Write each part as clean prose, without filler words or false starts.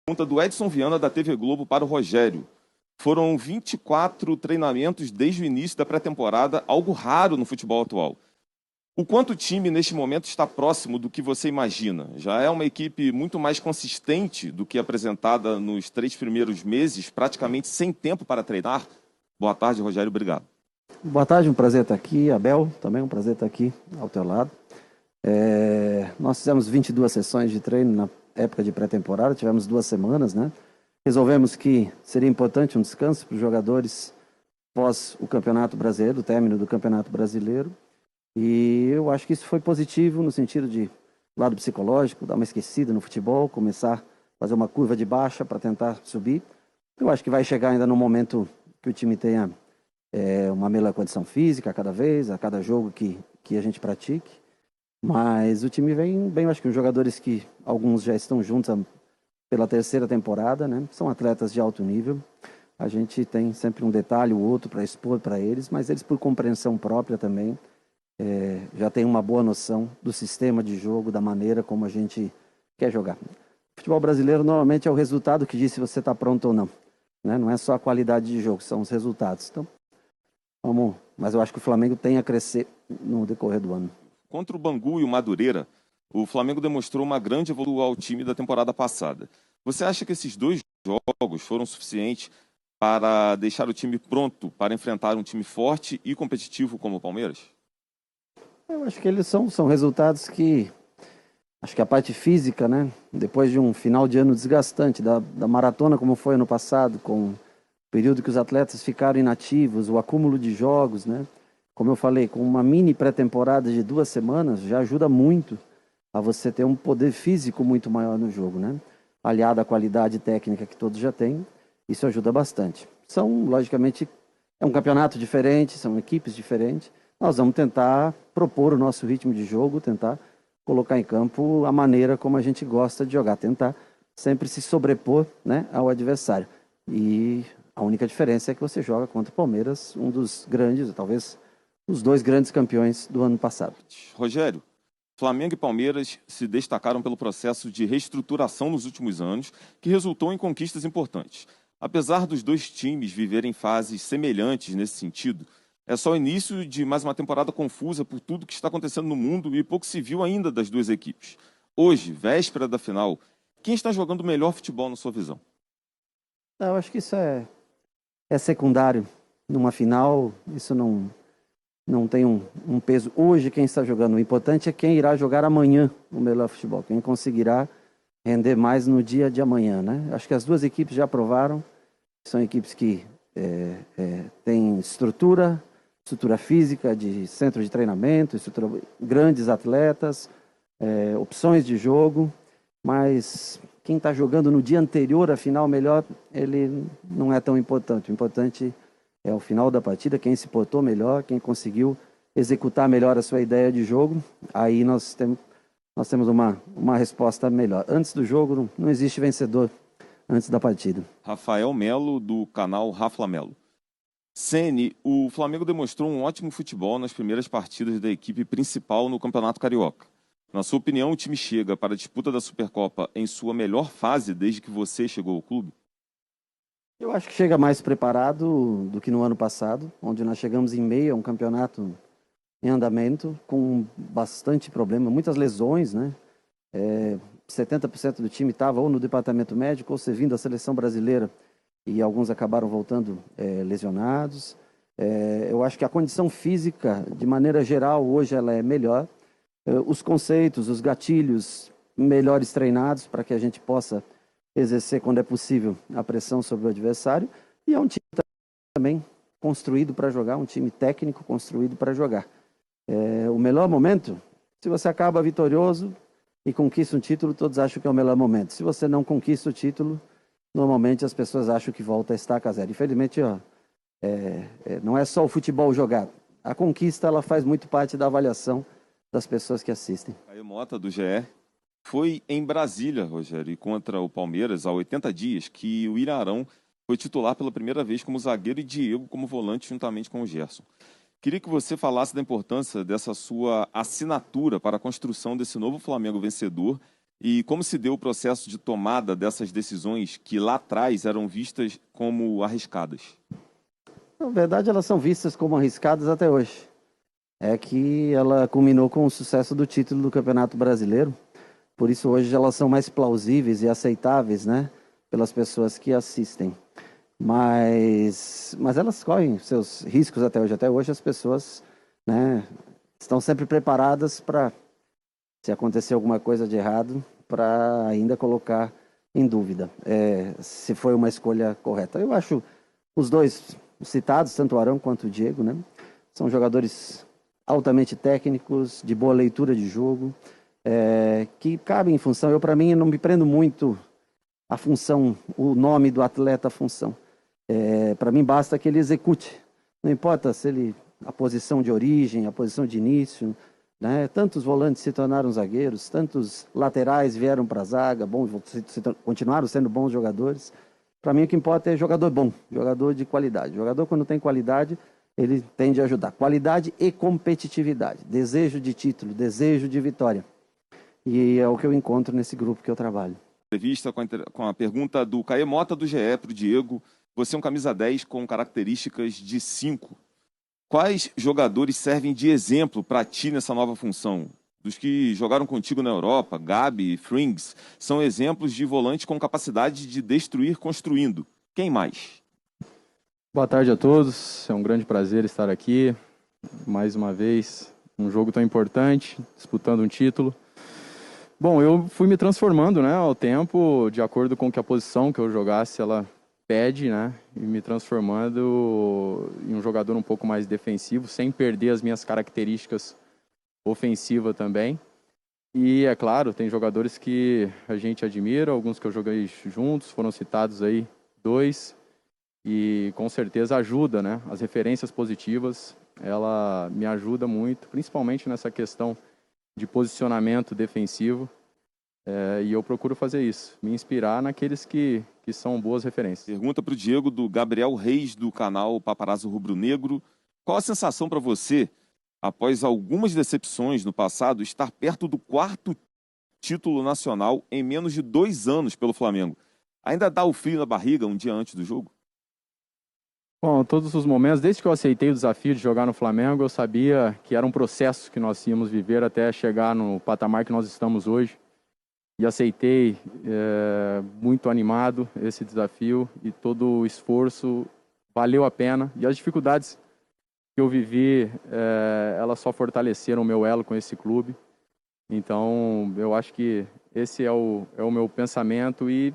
Pergunta do Edson Viana, da TV Globo, para o Rogério. Foram 24 treinamentos desde o início da pré-temporada, algo raro no futebol atual. O quanto o time, neste momento, está próximo do que você imagina? Já é uma equipe muito mais consistente do que apresentada nos 3 primeiros meses, praticamente sem tempo para treinar? Boa tarde, Rogério. Obrigado. Boa tarde, um prazer estar aqui. Abel, também um prazer estar aqui ao teu lado. Nós fizemos 22 sessões de treino na época de pré-temporada, tivemos 2 semanas, né? Resolvemos que seria importante um descanso para os jogadores pós o Campeonato Brasileiro, o término do Campeonato Brasileiro. E eu acho que isso foi positivo no sentido de lado psicológico, dar uma esquecida no futebol, começar a fazer uma curva de baixa para tentar subir. Eu acho que vai chegar ainda no momento que o time tenha uma melhor condição física a cada vez, a cada jogo que a gente pratique. Mas o time vem bem, eu acho que os jogadores que alguns já estão juntos pela 3ª temporada, né? São atletas de alto nível. A gente tem sempre um detalhe ou outro para expor para eles, mas eles por compreensão própria também já têm uma boa noção do sistema de jogo, da maneira como a gente quer jogar. O futebol brasileiro normalmente é o resultado que diz se você está pronto ou não, né? Não é só a qualidade de jogo, são os resultados. Então, mas eu acho que o Flamengo tem a crescer no decorrer do ano. Contra o Bangu e o Madureira, o Flamengo demonstrou uma grande evolução ao time da temporada passada. Você acha que esses 2 jogos foram suficientes para deixar o time pronto para enfrentar um time forte e competitivo como o Palmeiras? Eu acho que eles são resultados que... Acho que a parte física, né? Depois de um final de ano desgastante, da maratona como foi ano passado, com o período que os atletas ficaram inativos, o acúmulo de jogos, né? Como eu falei, com uma mini pré-temporada de 2 semanas, já ajuda muito a você ter um poder físico muito maior no jogo, né? Aliado à qualidade técnica que todos já têm, isso ajuda bastante. Logicamente, é um campeonato diferente, são equipes diferentes. Nós vamos tentar propor o nosso ritmo de jogo, tentar colocar em campo a maneira como a gente gosta de jogar, tentar sempre se sobrepor, né, ao adversário. E a única diferença é que você joga contra o Palmeiras, um dos grandes, talvez os 2 grandes campeões do ano passado. Rogério, Flamengo e Palmeiras se destacaram pelo processo de reestruturação nos últimos anos, que resultou em conquistas importantes. Apesar dos 2 times viverem fases semelhantes nesse sentido, é só o início de mais uma temporada confusa por tudo que está acontecendo no mundo e pouco se viu ainda das 2 equipes. Hoje, véspera da final, quem está jogando o melhor futebol na sua visão? Eu acho que isso é secundário. Numa final, isso não tem um peso. Hoje, quem está jogando, o importante é quem irá jogar amanhã o melhor futebol, quem conseguirá render mais no dia de amanhã, né? Acho que as 2 equipes já provaram, são equipes que têm estrutura física, de centro de treinamento, grandes atletas, opções de jogo, mas quem está jogando no dia anterior à final melhor, ele não é tão importante. O importante é o final da partida, quem se portou melhor, quem conseguiu executar melhor a sua ideia de jogo. Aí nós temos uma resposta melhor. Antes do jogo, não existe vencedor antes da partida. Rafael Melo, do canal Rafa Melo. Ceni, o Flamengo demonstrou um ótimo futebol nas primeiras partidas da equipe principal no Campeonato Carioca. Na sua opinião, o time chega para a disputa da Supercopa em sua melhor fase desde que você chegou ao clube? Eu acho que chega mais preparado do que no ano passado, onde nós chegamos em meio a um campeonato em andamento, com bastante problema, muitas lesões, né? 70% do time estava ou no departamento médico ou servindo a seleção brasileira, e alguns acabaram voltando lesionados. Eu acho que a condição física, de maneira geral, hoje ela é melhor. Os conceitos, os gatilhos melhores treinados para que a gente possa exercer, quando é possível, a pressão sobre o adversário. E é um time também construído para jogar, um time técnico construído para jogar. O melhor momento, se você acaba vitorioso e conquista um título, todos acham que é o melhor momento. Se você não conquista o título, normalmente as pessoas acham que volta a estaca zero. Infelizmente, não é só o futebol jogado. A conquista ela faz muito parte da avaliação das pessoas que assistem. Caio Mota, do GE. Foi em Brasília, Rogério, e contra o Palmeiras, há 80 dias, que o Ilharão foi titular pela primeira vez como zagueiro e Diego como volante, juntamente com o Gerson. Queria que você falasse da importância dessa sua assinatura para a construção desse novo Flamengo vencedor E como se deu o processo de tomada dessas decisões que lá atrás eram vistas como arriscadas? Na verdade, elas são vistas como arriscadas até hoje. É que ela culminou com o sucesso do título do Campeonato Brasileiro. Por isso, hoje, elas são mais plausíveis e aceitáveis, né? Pelas pessoas que assistem. Mas elas correm seus riscos até hoje. Até hoje, as pessoas, né, estão sempre preparadas para, se acontecer alguma coisa de errado, para ainda colocar em dúvida se foi uma escolha correta. Eu acho os dois citados, tanto o Arão quanto o Diego, né, são jogadores altamente técnicos, de boa leitura de jogo, que cabem em função. Para mim, eu não me prendo muito a função, o nome do atleta, a função. Para mim, basta que ele execute. Não importa se ele, a posição de origem, a posição de início, né? Tantos volantes se tornaram zagueiros, tantos laterais vieram para a zaga, continuaram sendo bons jogadores. Para mim, o que importa é jogador bom, jogador de qualidade. Jogador, quando tem qualidade, ele tende a ajudar. Qualidade e competitividade, desejo de título, desejo de vitória. E é o que eu encontro nesse grupo que eu trabalho. Entrevista com a pergunta do Caê Mota do GE para o Diego. Você é um camisa 10 com características de 5. Quais jogadores servem de exemplo para ti nessa nova função? Dos que jogaram contigo na Europa, Gabi e Frings, são exemplos de volante com capacidade de destruir construindo. Quem mais? Boa tarde a todos, é um grande prazer estar aqui, mais uma vez, um jogo tão importante, disputando um título. Bom, eu fui me transformando, né, ao tempo, de acordo com que a posição que eu jogasse, ela pede, né, e me transformando em um jogador um pouco mais defensivo, sem perder as minhas características ofensivas também. E, é claro, tem jogadores que a gente admira, alguns que eu joguei juntos, foram citados aí 2, e com certeza ajuda, né, as referências positivas, ela me ajuda muito, principalmente nessa questão de posicionamento defensivo, e eu procuro fazer isso, me inspirar naqueles que são boas referências. Pergunta para o Diego, do Gabriel Reis, do canal Paparazzo Rubro Negro. Qual a sensação para você, após algumas decepções no passado, estar perto do 4º título nacional em menos de 2 anos pelo Flamengo? Ainda dá o frio na barriga um dia antes do jogo? Bom, todos os momentos, desde que eu aceitei o desafio de jogar no Flamengo, eu sabia que era um processo que nós íamos viver até chegar no patamar que nós estamos hoje. E aceitei muito animado esse desafio e todo o esforço valeu a pena. E as dificuldades que eu vivi, elas só fortaleceram o meu elo com esse clube. Então, eu acho que esse é o meu pensamento. E,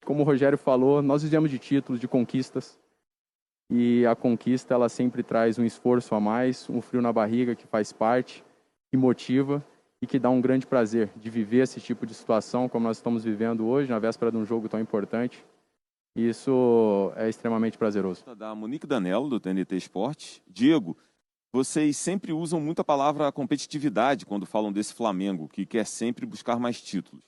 como o Rogério falou, nós vivemos de títulos, de conquistas. E a conquista, ela sempre traz um esforço a mais, um frio na barriga que faz parte, que motiva e que dá um grande prazer de viver esse tipo de situação como nós estamos vivendo hoje, na véspera de um jogo tão importante. E isso é extremamente prazeroso. Da Monique Danello, do TNT Esporte. Diego, vocês sempre usam muito a palavra competitividade quando falam desse Flamengo, que quer sempre buscar mais títulos.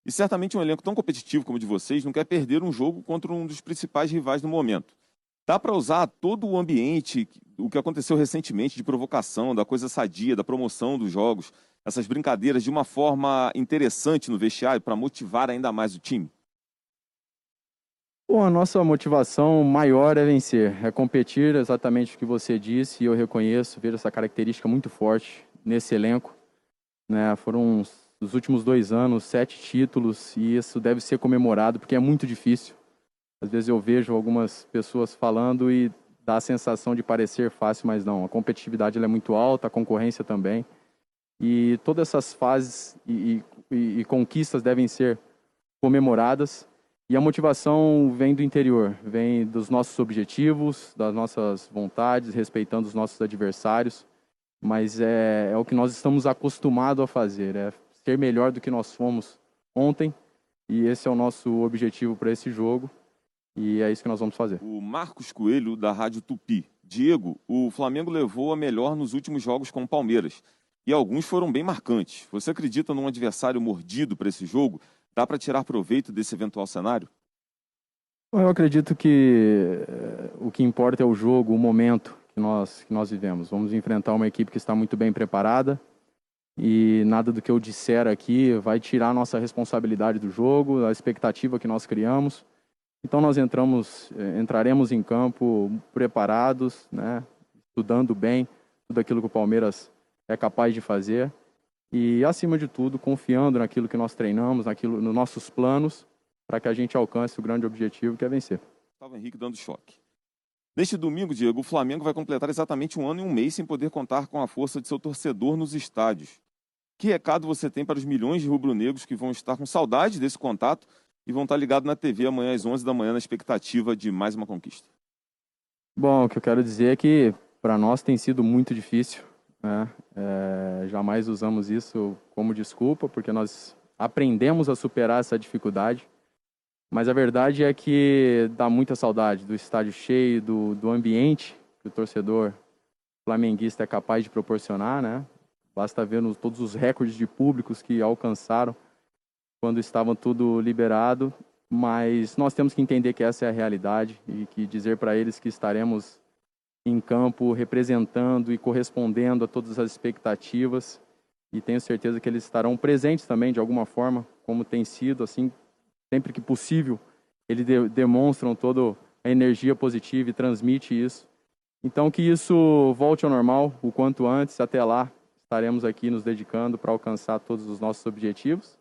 E certamente um elenco tão competitivo como o de vocês não quer perder um jogo contra um dos principais rivais no momento. Dá para usar todo o ambiente, o que aconteceu recentemente de provocação, da coisa sadia, da promoção dos jogos, essas brincadeiras de uma forma interessante no vestiário para motivar ainda mais o time? Bom, a nossa motivação maior é vencer, é competir, exatamente o que você disse, e eu reconheço, vejo essa característica muito forte nesse elenco. Né? Foram os últimos 2 anos, 7 títulos, e isso deve ser comemorado, porque é muito difícil. Às vezes eu vejo algumas pessoas falando e dá a sensação de parecer fácil, mas não. A competitividade ela é muito alta, a concorrência também. E todas essas fases e conquistas devem ser comemoradas. E a motivação vem do interior, vem dos nossos objetivos, das nossas vontades, respeitando os nossos adversários. Mas é o que nós estamos acostumados a fazer, é ser melhor do que nós fomos ontem. E esse é o nosso objetivo para esse jogo. E é isso que nós vamos fazer. O Marcos Coelho, da Rádio Tupi. Diego, o Flamengo levou a melhor nos últimos jogos com o Palmeiras. E alguns foram bem marcantes. Você acredita num adversário mordido para esse jogo? Dá para tirar proveito desse eventual cenário? Eu acredito que o que importa é o jogo, o momento que nós vivemos. Vamos enfrentar uma equipe que está muito bem preparada, e nada do que eu disser aqui vai tirar a nossa responsabilidade do jogo, a expectativa que nós criamos. Então nós entraremos em campo preparados, né, estudando bem tudo aquilo que o Palmeiras é capaz de fazer e, acima de tudo, confiando naquilo que nós treinamos, nos nossos planos, para que a gente alcance o grande objetivo, que é vencer. Gustavo Henrique dando choque. Neste domingo, Diego, o Flamengo vai completar exatamente 1 ano e 1 mês sem poder contar com a força de seu torcedor nos estádios. Que recado você tem para os milhões de rubro-negros que vão estar com saudade desse contato e vão estar ligados na TV amanhã às 11 da manhã na expectativa de mais uma conquista? Bom, o que eu quero dizer é que para nós tem sido muito difícil, né? Jamais usamos isso como desculpa, porque nós aprendemos a superar essa dificuldade. Mas a verdade é que dá muita saudade do estádio cheio, do ambiente que o torcedor flamenguista é capaz de proporcionar, né? Basta ver todos os recordes de públicos que alcançaram quando estava tudo liberado. Mas nós temos que entender que essa é a realidade e que dizer para eles que estaremos em campo representando e correspondendo a todas as expectativas. E tenho certeza que eles estarão presentes também de alguma forma, como tem sido, assim, sempre que possível, eles demonstram toda a energia positiva e transmite isso. Então, que isso volte ao normal o quanto antes. Até lá, estaremos aqui nos dedicando para alcançar todos os nossos objetivos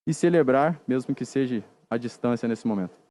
e celebrar, mesmo que seja à distância nesse momento.